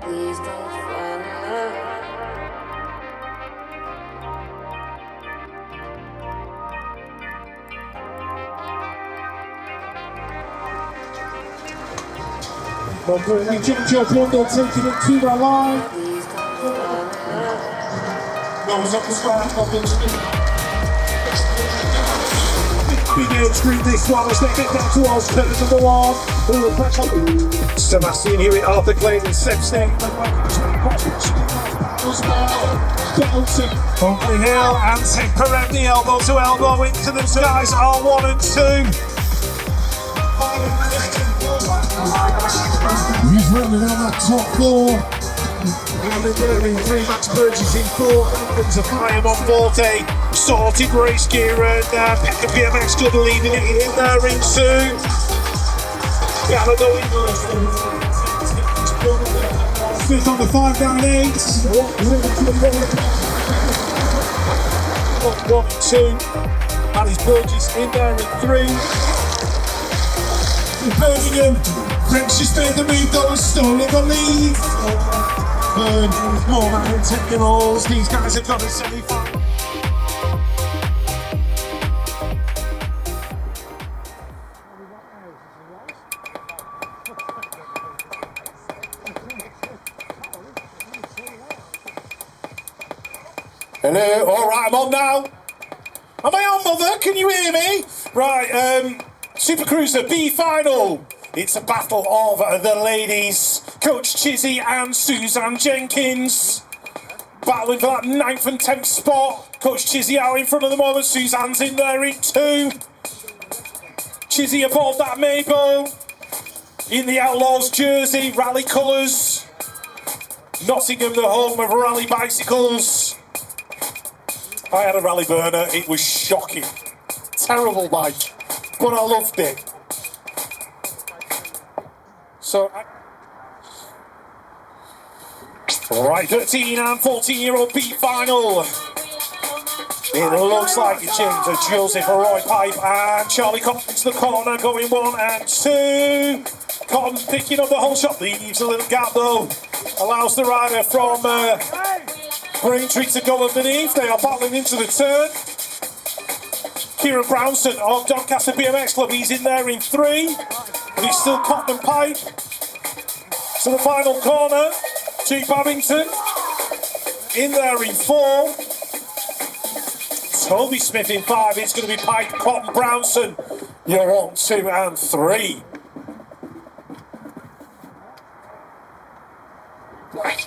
Please don't fall in love. Well, Brittany Ginger Brundle taking it to the line. Please don't fall in love. Goes up the square, up in Big Dale Street, this one as they get down towards curtain number one. Sebastian Hewitt, Arthur Claes and Seb Sting. Oakley Hill and Ted Peremni, elbow to elbow into the skies are 1 and 2. He's running on that top floor. And they're doing 3 Max Burgess in 4. There's a Fire on 40. Sorted race gear and Aperture BMX Club leading it in there in 2. Gotta go in. Fifth on the 5 down 8. 1 and 2. And his Burgess in there in 3. Birmingham, French just made the move though and stolen the lead. Burn, more than 10 miles. These guys have got a semi-final. Hello, alright, I'm on now. Am I on, mother? Can you hear me? Right, Supercruiser B final. It's a battle of the ladies. Coach Chizzy and Suzanne Jenkins battling for that 9th and 10th spot. Coach Chizzy out in front of the moment. Suzanne's in there in 2. Chizzy aboard that Maple in the Outlaws jersey, rally colours. Nottingham, the home of rally bicycles. I had a rally burner. It was shocking. Terrible bike. But I loved it. So, right, 13 and 14-year-old B final. It looks like James Joseph Roy Pipe and Charlie Cotton to the corner, going 1 and 2. Cotton picking up the whole shot, leaves a little gap though. Allows the rider from Braintree to go underneath. They are battling into the turn. Kieran Brownson of Doncaster BMX Club, he's in there in 3, but he's still Cotton and Pipe. To the final corner, Chief Abington in there in 4. Toby Smith in 5, it's going to be Pipe, Cotton, Brownson. You're on 2 and 3.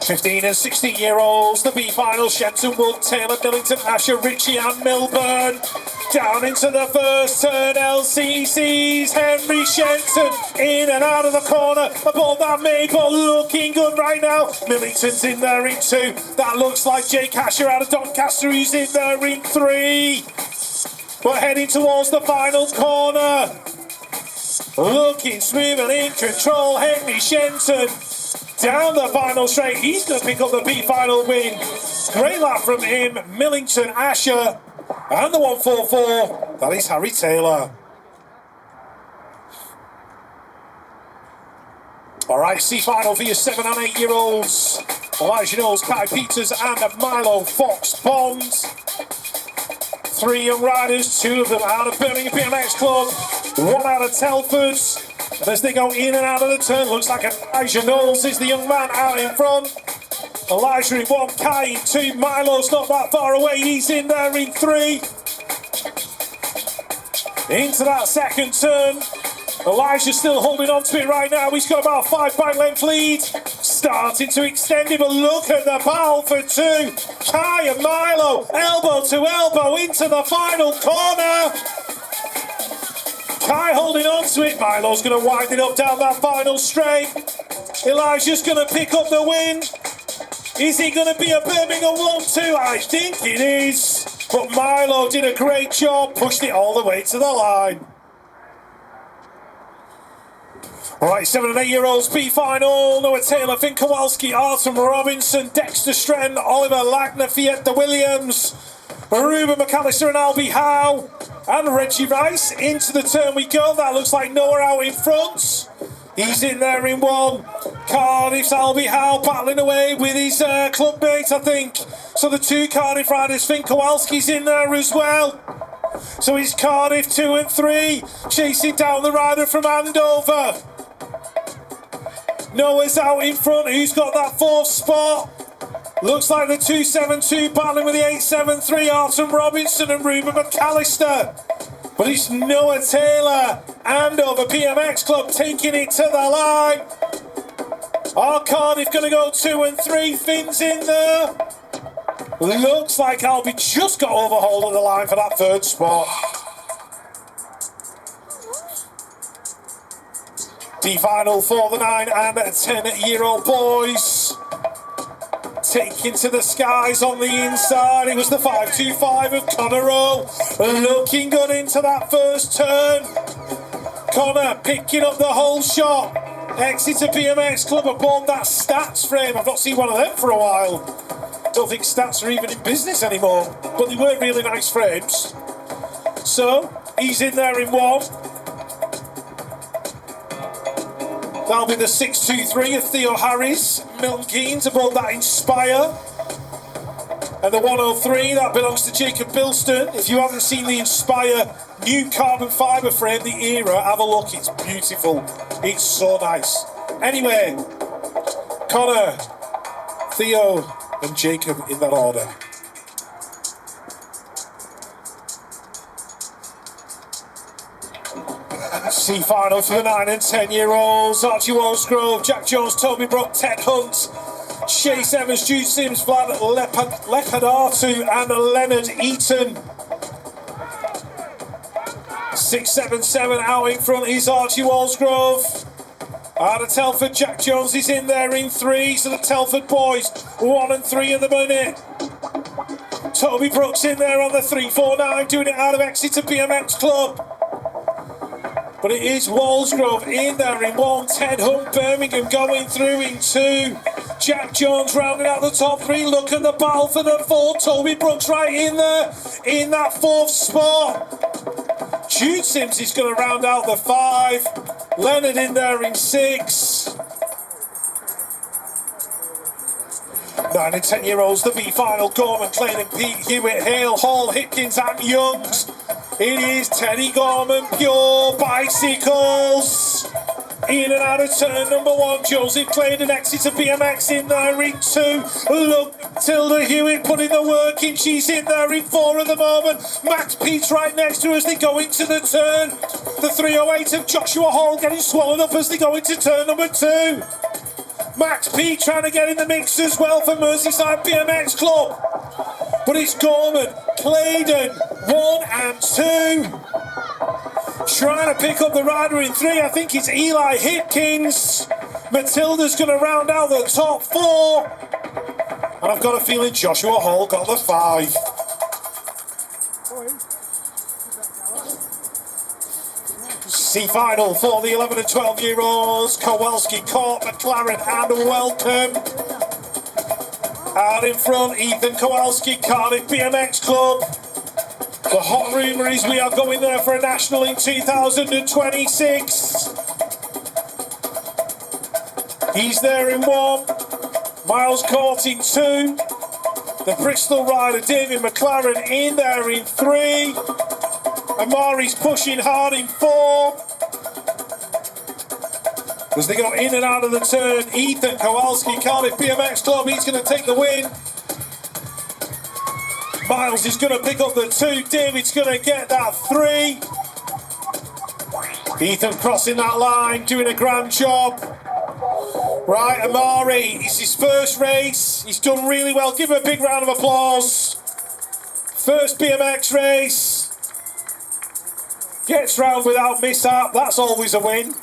15 and 16-year-olds, the B final, Shenton, Wood, Taylor, Millington, Asher, Ritchie and Milburn. Down into the first turn, LCC's Henry Shenton in and out of the corner, aboard that Maple, looking good right now. Millington's in there in 2, that looks like Jake Asher out of Doncaster, who's in there in 3. We're heading towards the final corner. Looking smooth and in control, Henry Shenton. Down the final straight, he's going to pick up the B final win. Great lap from him, Millington, Asher, and the 144, that is Harry Taylor. Alright, C final for your 7 and 8-year-olds. Elijah Knowles, Kai Peters, and Milo Fox Bond. 3 young riders, 2 of them out of Birmingham BMX Club, 1 out of Telford. And as they go in and out of the turn, looks like Elijah Knowles is the young man out in front. Elijah in 1, Kai in 2, Milo's not that far away, he's in there in 3. Into that second turn, Elijah's still holding on to it right now, he's got about a 5 bike length lead. Starting to extend it, but look at the battle for 2. Kai and Milo, elbow to elbow into the final corner. Kai holding on to it, Milo's going to wind it up down that final straight. Elijah's going to pick up the win. Is he going to be a Birmingham 1-2? I think it is. But Milo did a great job, pushed it all the way to the line. Alright, 7 and 8-year-olds B final. Noah Taylor, Finn Kowalski, Artem Robinson, Dexter Stren, Oliver Lagner, Fietta Williams, Ruben McAllister and Albie Howe. And Reggie Rice, into the turn we go. That looks like Noah out in front. He's in there in one. Cardiff's Albie Howe battling away with his club mate, I think. So the two Cardiff riders think Kowalski's in there as well. So it's Cardiff 2 and 3, chasing down the rider from Andover. Noah's out in front. Who's got that fourth spot? Looks like the 272 battling with the 873, Artem Robinson and Ruben McAllister. But it's Noah Taylor, Andover BMX Club taking it to the line. Are Cardiff going to go 2 and 3? Finn's in there. Looks like Albie just got overhauled on the line for that third spot. D-final for the 9 and 10-year-old boys. Taking to the skies on the inside. It was the 525 of Connor Rowe. Looking good into that first turn. Connor picking up the whole shot. Exeter BMX Club aboard that Stats frame. I've not seen one of them for a while. Don't think Stats are even in business anymore. But they were really nice frames. So, he's in there in one. That'll be the 623 of Theo Harris. Milton Keynes aboard that Inspire. And the 103, that belongs to Jacob Bilston. If you haven't seen the Inspire new carbon fibre frame, the Era, have a look. It's beautiful. It's so nice. Anyway, Connor, Theo, and Jacob in that order. C final for the 9 and 10-year-olds. Archie Walsgrove, Jack Jones, Toby Brock, Ted Hunt, Chase Evans, Jude Sims, Vlad Lepardatu, and Leonard Eaton. 677 out in front is Archie Walsgrove. Out of Telford, Jack Jones is in there in 3. So the Telford boys, 1 and 3 in the minute. Toby Brooks in there on the 349, doing it out of Exeter BMX Club. But it is Walsgrove in there in 1. Ted Hunt, Birmingham going through in 2. Jack Jones rounding out the top 3. Look at the battle for the 4. Toby Brooks right in there in that 4th spot. Jude Sims is going to round out the 5. Leonard in there in 6. 9 and 10-year-olds, the B final. Gorman, Clayton, Pete, Hewitt, Hale, Hall, Hipkins and Youngs. It is Teddy Gorman, Pure Bicycles. In and out of turn number 1, Joseph Clayton, Exeter BMX in there in 2. Look, Tilda Hewitt putting the work in. She's in there in 4 at the moment. Max Pete's right next to her as they go into the turn. The 308 of Joshua Hall getting swallowed up as they go into turn number 2. Max Pete trying to get in the mix as well for Merseyside BMX Club. But it's Gorman, Claydon, 1 and 2. Trying to pick up the rider in 3. I think it's Eli Hipkins. Matilda's going to round out the top 4. And I've got a feeling Joshua Hall got the 5. C final for the 11 and 12-year-olds. Kowalski, Court, McLaren and Welcome. Out in front, Ethan Kowalski, Cardiff BMX Club. The hot rumour is we are going there for a national in 2026. He's there in 1. Miles Court in 2. The Bristol rider David McLaren in there in 3. Amari's pushing hard in 4. As they go in and out of the turn, Ethan Kowalski, Cardiff BMX Club, he's going to take the win. Miles is going to pick up the 2. David's going to get that 3. Ethan crossing that line, doing a grand job. Right, Amari, it's his first race. He's done really well. Give him a big round of applause. First BMX race. Gets round without mishap. That's always a win.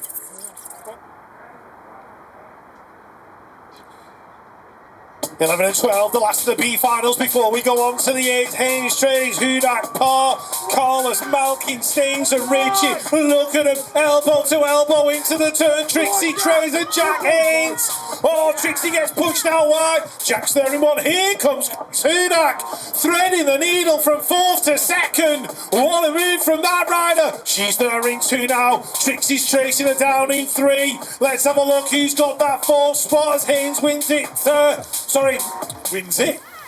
The 11 and 12, the last of the B finals before we go on to the 8. Haynes, Trays, Hudak, Parr, Carlos, Malkin, Staines and Richie. Look at him, elbow to elbow into the turn. Trixie, Trays and Jack Haynes. Oh, Trixie gets pushed out wide. Jack's there in one. Here comes Hudak, threading the needle from 4th to 2nd. What a move from that rider. She's there in 2 now. Trixie's tracing her down in 3. Let's have a look who's got that 4th spot as Haynes wins it.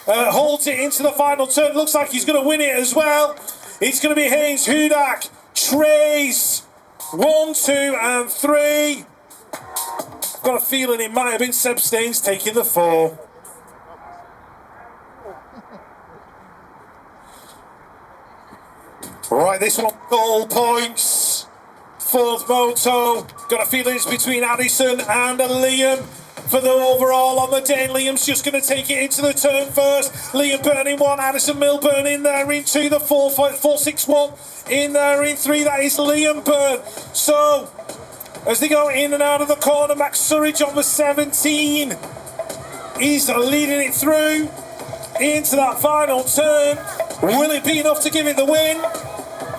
Holds it into the final turn. Looks like he's going to win it as well. It's going to be Haynes, Hudak, Trace. 1, 2 and 3. Got a feeling it might have been Seb Staines taking the 4. Right, this one, goal points. 4th Moto. Got a feeling it's between Addison and Liam for the overall on the day. Liam's just going to take it into the turn first. Liam Byrne in 1, Addison Milburn in there in 2, the 461 in there in 3. That is Liam Byrne. So, as they go in and out of the corner, Max Surridge on the 17. He's leading it through into that final turn. Will it be enough to give it the win?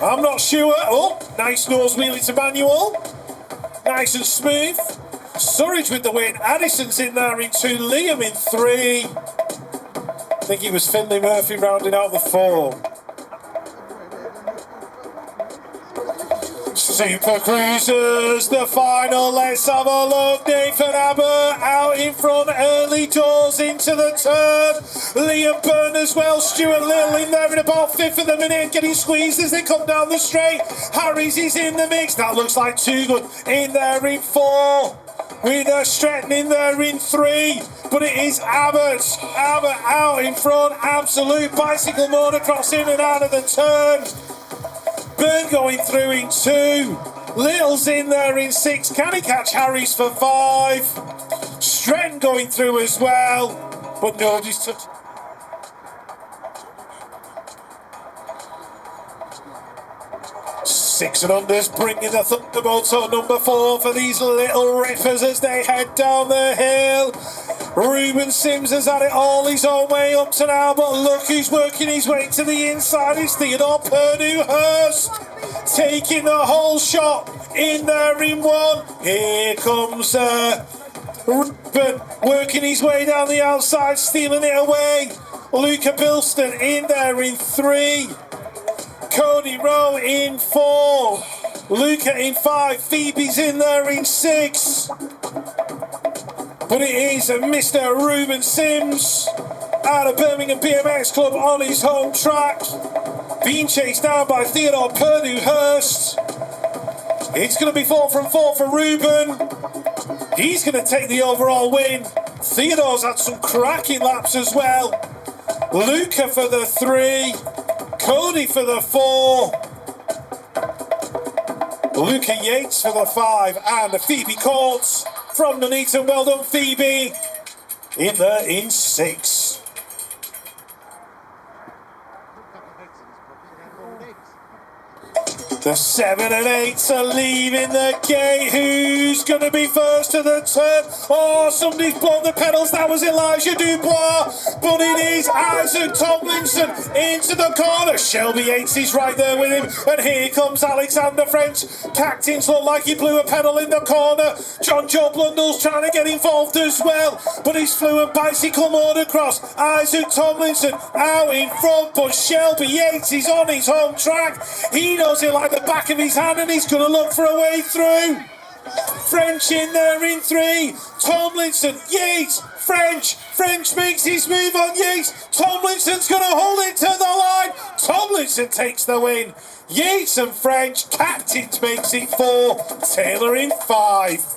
I'm not sure. Oh, nice nose wheelie to Manuel. Nice and smooth. Surridge with the win. Addison's in there in 2. Liam in 3. I think it was Finlay Murphy rounding out the 4. Supercruisers, the final. Let's have a look. Nathan Abbott out in front, early doors into the turn. Liam Byrne as well. Stuart Little in there in about 5th of the minute, getting squeezed as they come down the straight. Harris is in the mix. That looks like too good. In there in 4. With Stratton in there in 3. But it is Abbott. Abbott out in front. Absolute bicycle motocross in and out of the turn. Byrne going through in 2. Little's in there in 6. Can he catch Harris for 5? Stratton going through as well. But nobody's touched. Six and unders bringing the Thunderbolts on number 4 for these little rippers as they head down the hill. Ruben Sims has had it all his own way up to now, but look who's working his way to the inside. It's Theodore Perdue-Hurst taking the whole shot in there in 1. Here comes Ruben working his way down the outside, stealing it away. Luca Bilston in there in 3. Cody Rowe in 4. Luca in 5. Phoebe's in there in 6. But it is Mr. Ruben Sims out of Birmingham BMX Club on his home track, being chased down by Theodore Perdue-Hurst. It's going to be 4 from 4 for Ruben. He's going to take the overall win. Theodore's had some cracking laps as well. Luca for the 3. Cody for the 4. Luca Yates for the 5. And Phoebe Courts from Nuneaton. Well done, Phoebe. In 6. The 7 and 8s are leaving the gate. Who's going to be first to the turn? Oh, somebody's blown the pedals. That was Elijah Dubois. But it is Isaac Tomlinson into the corner. Shelby Yates is right there with him. And here comes Alexander French. Cactins look like he blew a pedal in the corner. John Joe Blundell's trying to get involved as well. But he's fluent bicycle motocross. Isaac Tomlinson out in front. But Shelby Yates is on his home track. He knows it like the back of his hand, and he's going to look for a way through. French in there in 3. Tomlinson, Yates, French. French makes his move on Yates. Tomlinson's going to hold it to the line. Tomlinson takes the win. Yates and French. Captains makes it 4. Taylor in 5.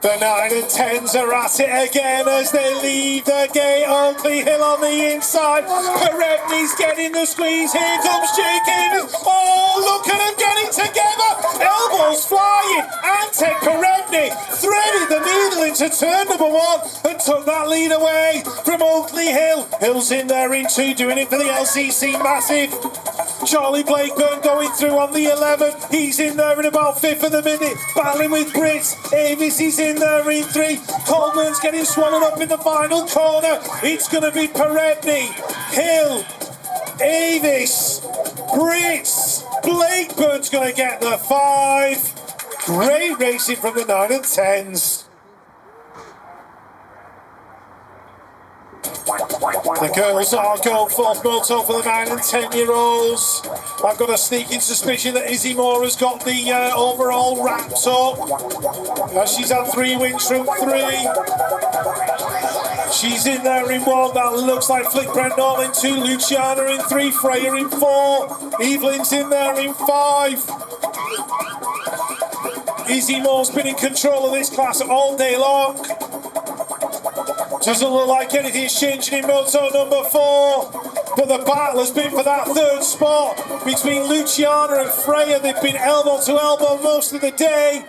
The 9 and 10s are at it again as they leave the gate. Oakley Hill on the inside. Perevny's getting the squeeze. Here comes Jake Davis. Oh, look at them getting together. Elbows flying. Antek Perevny threaded the needle into turn number 1 and took that lead away from Oakley Hill. Hill's in there in 2, doing it for the LCC Massive. Charlie Blakeburn going through on the 11. He's in there in about 5th of the minute, battling with Brits. Avis is in there in 3. Coleman's getting swallowed up in the final corner. It's going to be Perevny, Hill, Avis, Brits. Blakeburn's going to get the 5. Great racing from the 9 and 10s. The girls are going fourth Moto for the 9 and 10-year-olds. I've got a sneaking suspicion that Izzy Moore has got the overall wrapped up. She's had 3 wins from 3. She's in there in 1. That looks like Flick Brendall in 2. Luciana in 3. Freya in 4. Evelyn's in there in 5. Izzy Moore's been in control of this class all day long. Doesn't look like anything's changing in Moto number 4. But the battle has been for that 3rd spot between Luciana and Freya. They've been elbow to elbow most of the day.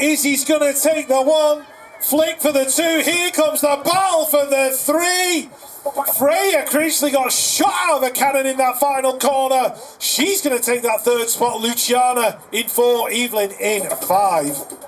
Izzy's going to take the 1. Flick for the 2. Here comes the battle for the 3. Freya Critchley got shot out of a cannon in that final corner. She's going to take that 3rd spot. Luciana in 4. Evelyn in 5.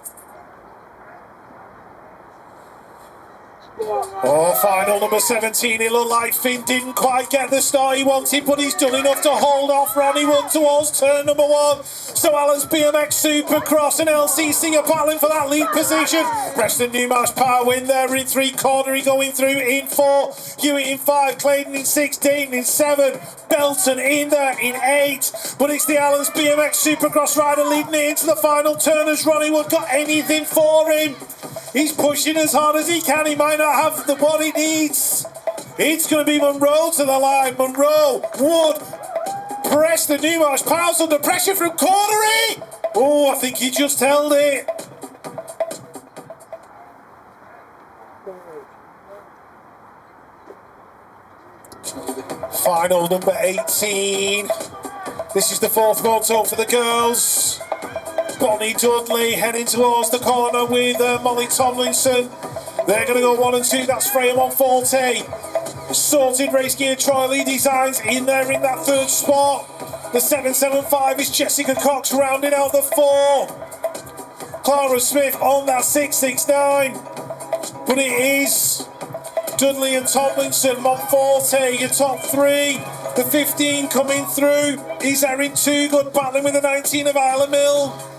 Oh, final number 17. It looked like Finn didn't quite get the start he wanted, but he's done enough to hold off Ronnie Wood towards turn number 1. So Alan's BMX Supercross and LCC are battling for that lead position. Preston Newmarsh Power win there in 3. Cornery going through in 4. Hewitt in 5. Clayton in 6. Dayton in 7. Belton in there in 8. But it's the Alan's BMX Supercross rider leading it into the final turn. Has Ronnie Wood got anything for him? He's pushing as hard as he can. He might not have what he needs. It's going to be Monroe to the line. Monroe, Wood, Preston Newmarsh, Powell's under pressure from Cornery. Oh, I think he just held it. Final number 18. This is the 4th Moto for the girls. Bonnie Dudley heading towards the corner with Molly Tomlinson. They're going to go 1 and 2. That's Freya 140. Sorted race gear Troy Lee Designs in there in that 3rd spot. The 775 is Jessica Cox rounding out the 4. Clara Smith on that 669. But it is Dudley and Tomlinson 140. Your top 3. The 15 coming through is Erin Toogood battling with the 19 of Isla Mill.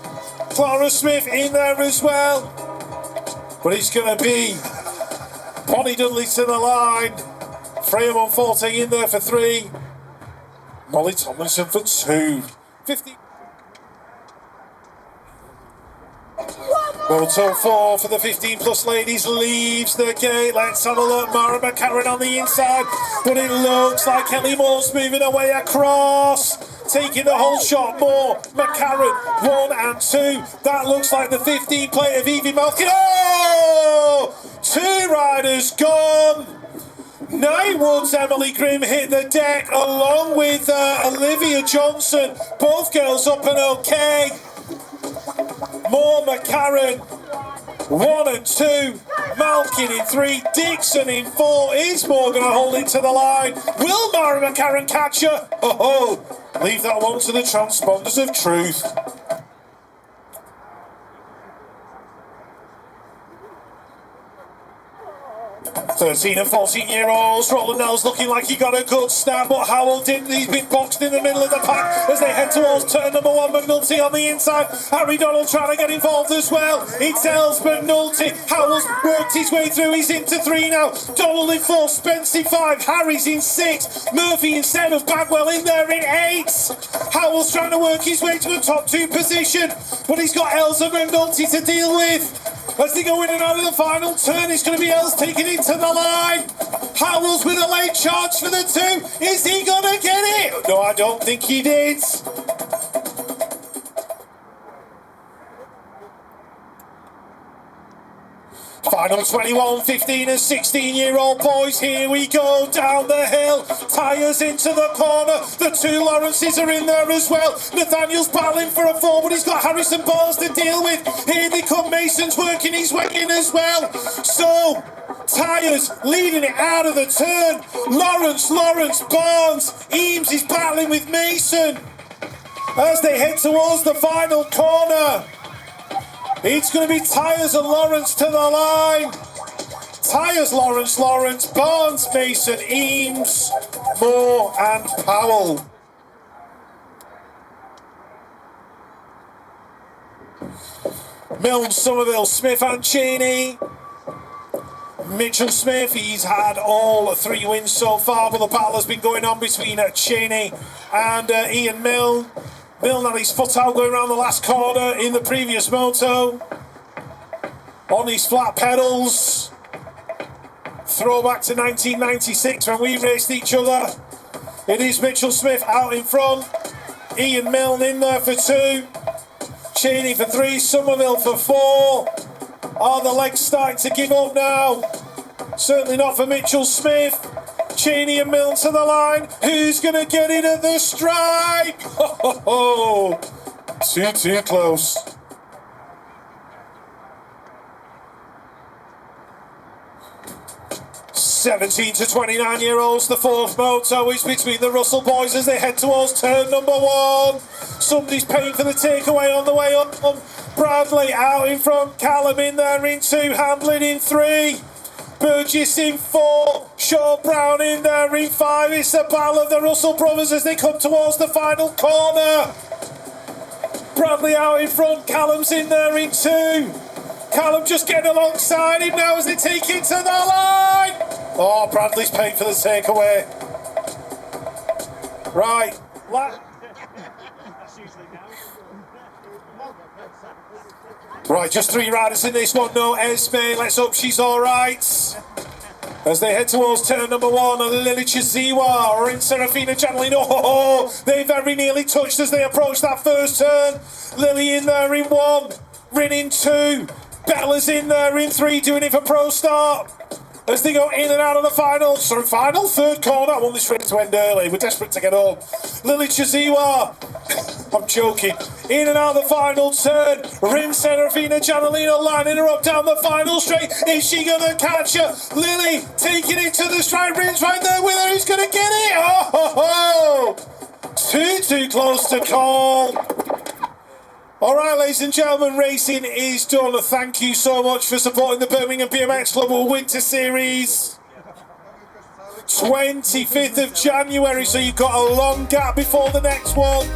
Clara Smith in there as well. But it's going to be Bonnie Dudley to the line. Freya 140 in there for 3. Molly Tomlinson for 2. 50. Moto 4 for the 15 plus ladies leaves the gate. Let's have a look. Mara McCarran on the inside. But it looks like Kelly Moore's moving away across. Taking the whole shot. Moore, McCarran, 1 and 2. That looks like the 15 plate of Evie Malkin. Oh! 2 riders gone. Nightwood's Emily Grimm hit the deck along with Olivia Johnson. Both girls up and okay. Moore, McCarran, 1 and 2. Malkin in 3. Dixon in 4. Is Moore going to hold it to the line? Will Mara McCarran catch her? Oh, leave that one to the transponders of truth. 13 and 14-year-olds. Roland Nell's looking like he got a good snap, but Howell didn't. He's been boxed in the middle of the pack as they head towards turn number 1. McNulty on the inside. Harry Donald trying to get involved as well. It's Els McNulty. Howell's worked his way through. He's into 3 now. Donald in 4. Spence in 5. Harry's in 6. Murphy in 7. Bagwell in there in 8. Howell's trying to work his way to a top 2 position, but he's got Els and McNulty to deal with. As they go in and out of the final turn, it's going to be Els taking it to the line. Howells with a late charge for the 2. Is he going to get it? No, I don't think he did. Final 21, 15 and 16-year-old boys. Here we go down the hill. Tyres into the corner. The 2 Lawrences are in there as well. Nathaniel's battling for a 4, but he's got Harrison Barnes to deal with. Here they come. Mason's working his way in as well. So, Tyres leading it out of the turn. Lawrence, Barnes. Eames is battling with Mason as they head towards the final corner. It's going to be Tyres and Lawrence to the line. Tyres, Lawrence, Barnes, Mason, Eames, Moore and Powell. Milne, Somerville, Smith and Cheney. Mitchell Smith, he's had all 3 wins so far, but the battle has been going on between Cheney and Ian Milne. Milne had his foot out going around the last corner in the previous Moto. On his flat pedals. Throwback to 1996 when we raced each other. It is Mitchell Smith out in front. Ian Milne in there for 2. Cheney for 3, Somerville for 4. Are the legs starting to give up now? Certainly not for Mitchell Smith. Cheney and Milne to the line. Who's going to get it at the stripe? Ho, ho, ho. Too close. "17 to 29-year-olds, the 4th Moto is between the Russell boys as they head towards turn number 1. Somebody's paying for the takeaway on the way up. Bradley out in front, Callum in there in 2, Hamlin in 3, Burgess in 4, Sean Brown in there in 5. It's the battle of the Russell brothers as they come towards the final corner. Bradley out in front, Callum's in there in 2. Callum just getting alongside him now as they take it to the line. Oh, Bradley's paying for the takeaway. Right. Right, just 3 riders in this one. No Esme, let's hope she's alright. As they head towards turn number 1, Lily Chiziwa and Serafina Janelino. Oh, they very nearly touched as they approach that first turn. Lily in there in 1, Rin in 2, Bella's in there in 3, doing it for Pro Start. As they go in and out of the final, 3rd corner. I want this race to end early. We're desperate to get home. Lily Chiziwa, I'm joking. In and out of the final turn. Rin Serafina Janelino lining her up down the final straight. Is she going to catch her? Lily taking it to the straight. Rin's right there with her. Who's going to get it? Oh, ho, ho. Too close to call. All right, ladies and gentlemen, racing is done. Thank you so much for supporting the Birmingham BMX Club Winter Series. 25th of January, so you've got a long gap before the next one.